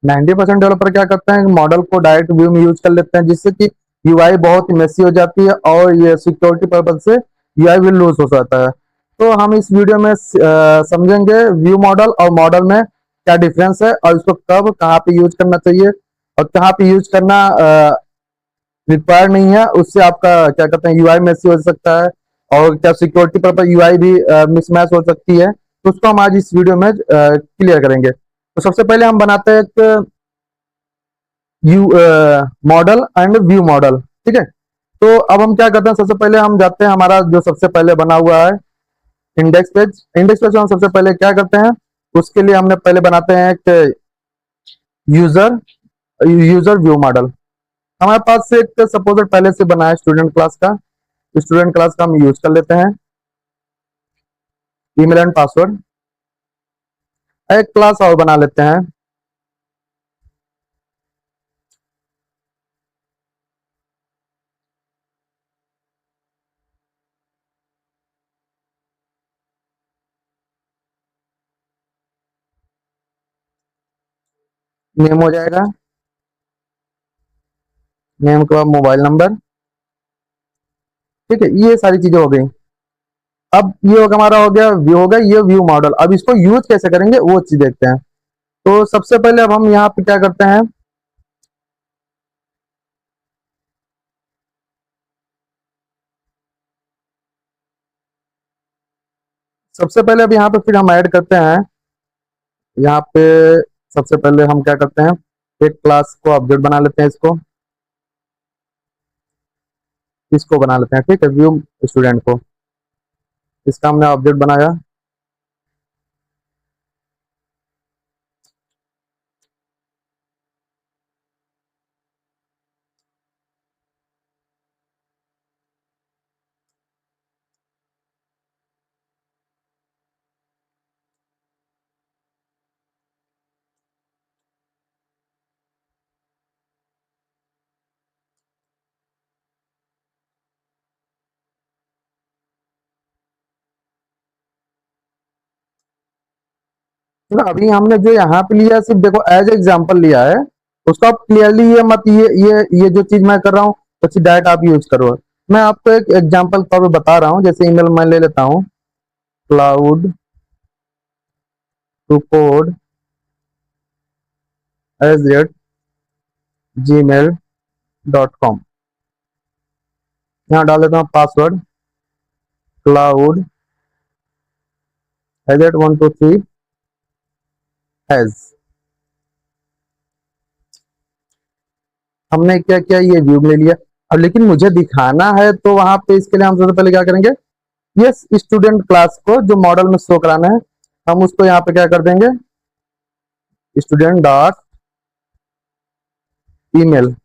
90% developer क्या करते हैं, मॉडल को डायरेक्ट व्यू में यूज कर लेते हैं, जिससे कि यूआई बहुत ही मेसी हो जाती है और ये सिक्योरिटी पर्पज से यूआई भी लूज हो जाता है। तो हम इस वीडियो में समझेंगे व्यू मॉडल और मॉडल में क्या डिफरेंस है, और इसको कब कहाँ पे यूज करना चाहिए और कहाँ पे यूज करना रिक्वायर्ड नहीं है, उससे आपका क्या कहते हैं यूआई मेसी हो सकता है, और क्या सिक्योरिटी पर्पज यूआई भी मिसमैच हो सकती है। तो उसको हम आज इस वीडियो में क्लियर करेंगे। तो सबसे पहले हम बनाते हैं एक you model and view model, ठीक है। तो अब हम क्या करते हैं, सबसे पहले हम जाते हैं हमारा जो सबसे पहले बना हुआ है इंडेक्स पेज। इंडेक्स पेज में हम सबसे पहले क्या करते हैं, उसके लिए हमने पहले बनाते हैं एक यूजर यूजर व्यू मॉडल। हमारे पास से एक सपोज पहले से बना है स्टूडेंट क्लास का, स्टूडेंट क्लास का हम यूज कर लेते हैं। ईमेल एंड पासवर्ड, एक क्लास और बना लेते हैं। नेम हो जाएगा, नेम के बाद मोबाइल नंबर, ठीक है। ये सारी चीजें हो गई। अब ये होगा हमारा हो गया व्यू, होगा ये व्यू मॉडल। अब इसको यूज कैसे करेंगे वो चीज देखते हैं। तो सबसे पहले अब हम यहाँ पे क्या करते हैं, सबसे पहले अब यहाँ पे फिर हम ऐड करते हैं यहाँ पे। सबसे पहले हम क्या करते हैं, एक क्लास को ऑब्जेक्ट बना लेते हैं, इसको इसको बना लेते हैं, ठीक है। व्यू स्टूडेंट को, इसका हमने ऑब्जेक्ट बनाया। तो अभी हमने जो यहाँ पे लिया सिर्फ देखो एज एग्जाम्पल लिया है, उसको आप क्लियरली ये मत ये जो चीज मैं कर रहा हूँ उसकी डायरेक्ट आप यूज करो। मैं आपको एक एग्जाम्पल तौर पे बता रहा हूँ। जैसे ईमेल मैं ले लेता हूँ, क्लाउड टू कोड @gmail.com। यहाँ डाल देता हूँ पासवर्ड क्लाउड @123 हैज। हमने क्या किया, ये व्यू में ले लिया। अब लेकिन मुझे दिखाना है तो वहां पे इसके लिए हम सबसे पहले क्या करेंगे, ये स्टूडेंट क्लास को जो मॉडल में शो कराना है, हम उसको यहाँ पे क्या कर देंगे, स्टूडेंट डॉट ईमेल।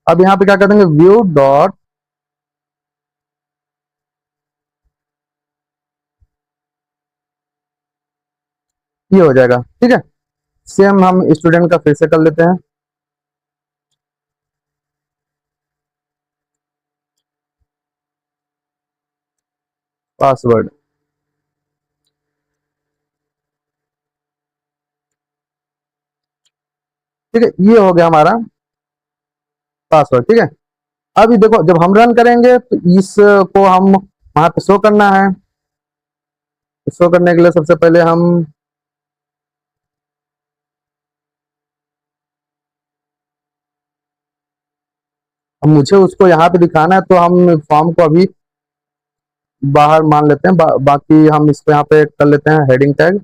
अब यहाँ पे क्या कर देंगे, व्यू डॉट ये हो जाएगा, ठीक है। सेम हम स्टूडेंट का फिर से कर लेते हैं, पासवर्ड, ठीक है। ये हो गया हमारा पासवर्ड, ठीक है। अभी देखो जब हम रन करेंगे तो इसको हम वहां पे शो करना है। शो करने के लिए सबसे पहले हम अब मुझे उसको यहाँ पे दिखाना है तो हम फॉर्म को अभी बाहर मान लेते हैं। बाकी हम इसको यहाँ पे कर लेते हैं हेडिंग टैग।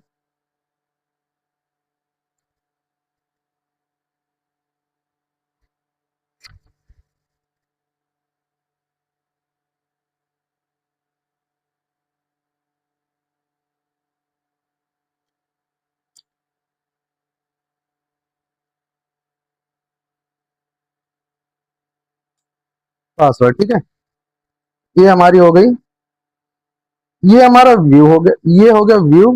पासवर्ड, ठीक है। ये हमारी हो गई, ये हमारा व्यू हो गया, ये हो गया व्यू,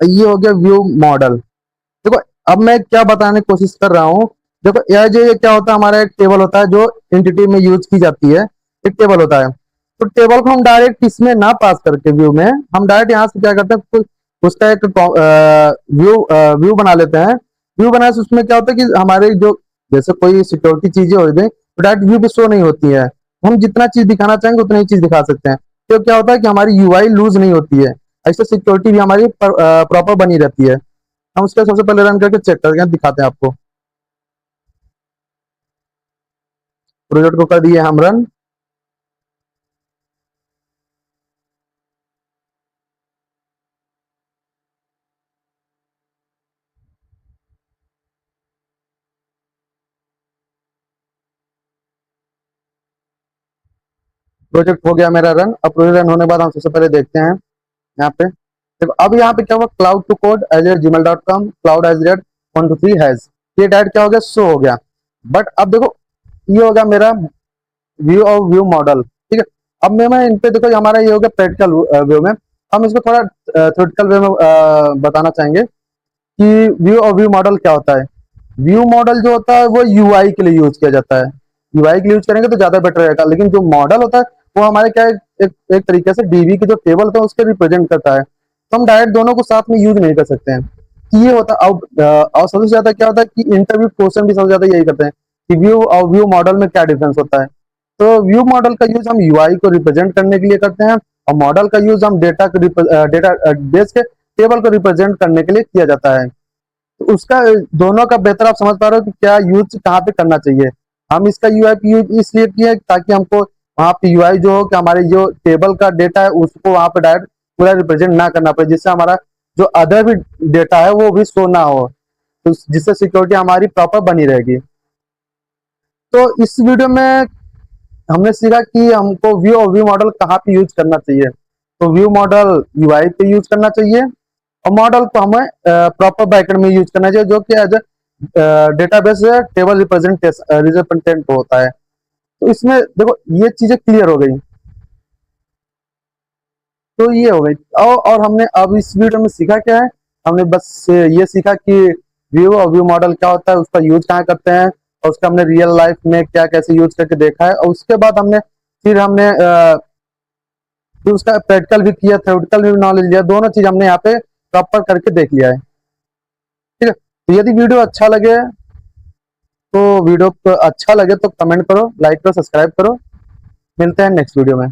ये हो गया व्यू मॉडल। देखो अब मैं क्या बताने की कोशिश कर रहा हूँ, देखो ये क्या होता है, हमारा एक टेबल होता है जो एंटिटी में यूज की जाती है, एक टेबल होता है। तो टेबल को हम डायरेक्ट इसमें ना पास करके व्यू में, हम डायरेक्ट यहाँ से क्या करते हैं, उसका एक व्यू व्यू बना लेते हैं। व्यू बनाने से उसमें क्या होता है कि हमारे जो जैसे कोई सिक्योरिटी चीजें हो गई तो डायरेक्ट व्यू पे शो नहीं होती है, हम जितना चीज दिखाना चाहेंगे उतना ही चीज दिखा सकते हैं। तो क्या होता है कि हमारी यूआई लूज नहीं होती है, ऐसे सिक्योरिटी भी हमारी प्रॉपर बनी रहती है। हम उसका सबसे पहले रन करके चेक करके दिखाते हैं आपको। प्रोजेक्ट को कर दिए हम रन। प्रोजेक्ट हो गया मेरा रन। अब प्रोजेक्ट रन होने के बाद हम सबसे पहले देखते हैं यहाँ पे। देखो अब यहाँ पे क्या हुआ, cloud to code as a gmail.com cloud as red 123 has, ये डायरेक्ट क्या हो गया, शो हो गया। बट अब देखो ये होगा मेरा व्यू और व्यू मॉडल, ठीक है। अब मैं इन पे देखो हमारा ये हो गया प्रैक्टिकल व्यू में। हम इसको थोड़ा थ्योरेटिकल वे में बताना चाहेंगे कि व्यू और व्यू मॉडल क्या होता है। व्यू मॉडल जो होता है वो यूआई के लिए यूज किया जाता है, यूआई के लिए यूज करेंगे तो ज्यादा बेटर रहेगा। लेकिन जो मॉडल होता है वो हमारे क्या है, एक तरीके से डीबी के जो टेबल होता है उसके रिप्रेजेंट करता है, तो हम डायरेक्ट दोनों को साथ में यूज नहीं कर सकते हैं। तो ये होता है। और सबसे ज्यादा क्या होता है कि इंटरव्यू क्वेश्चन भी सबसे ज्यादा यही करते हैं कि व्यू और व्यू मॉडल में क्या डिफरेंस होता है। तो व्यू मॉडल का यूज हम यूआई को रिप्रेजेंट करने के लिए करते हैं, और मॉडल का यूज हम डेटा बेस के टेबल को रिप्रेजेंट करने के लिए किया जाता है। तो उसका दोनों का बेहतर आप समझ पा रहे हो कि क्या यूज कहाँ पे करना चाहिए। हम इसका यूआई की यूज इसलिए किए ताकि हमको वहाँ पे यूआई जो हो कि हमारे जो टेबल का डेटा है उसको वहाँ पे डायरेक्ट पूरा रिप्रेजेंट ना करना पड़े, जिससे हमारा जो अदर भी डेटा है वो भी शो ना हो, तो जिससे सिक्योरिटी हमारी प्रॉपर बनी रहेगी। तो इस वीडियो में हमने सीखा कि हमको व्यू और व्यू मॉडल कहाँ पे यूज करना चाहिए। तो व्यू मॉडल यूआई पे यूज करना चाहिए, और मॉडल को हमें प्रॉपर बैकएंड में यूज करना चाहिए जो कि एज डेटाबेस टेबल रिप्रेजेंटेंट होता है। तो इसमें देखो ये चीजें क्लियर हो गई। तो ये हो गई। और हमने अब इस वीडियो में सीखा क्या है, हमने बस ये सीखा कि व्यू और व्यू मॉडल क्या होता है, उसका यूज कहाँ करते हैं, और उसका हमने रियल लाइफ में क्या कैसे यूज करके देखा है। और उसके बाद हमने फिर उसका प्रैक्टिकल भी किया, थ्योरेटिकल भी नॉलेज लिया, दोनों चीज हमने यहाँ पे प्रॉपर करके देख लिया है, ठीक है। तो यदि वीडियो अच्छा लगे तो वीडियो को अच्छा लगे तो कमेंट करो, लाइक करो, सब्सक्राइब करो। मिलते हैं नेक्स्ट वीडियो में।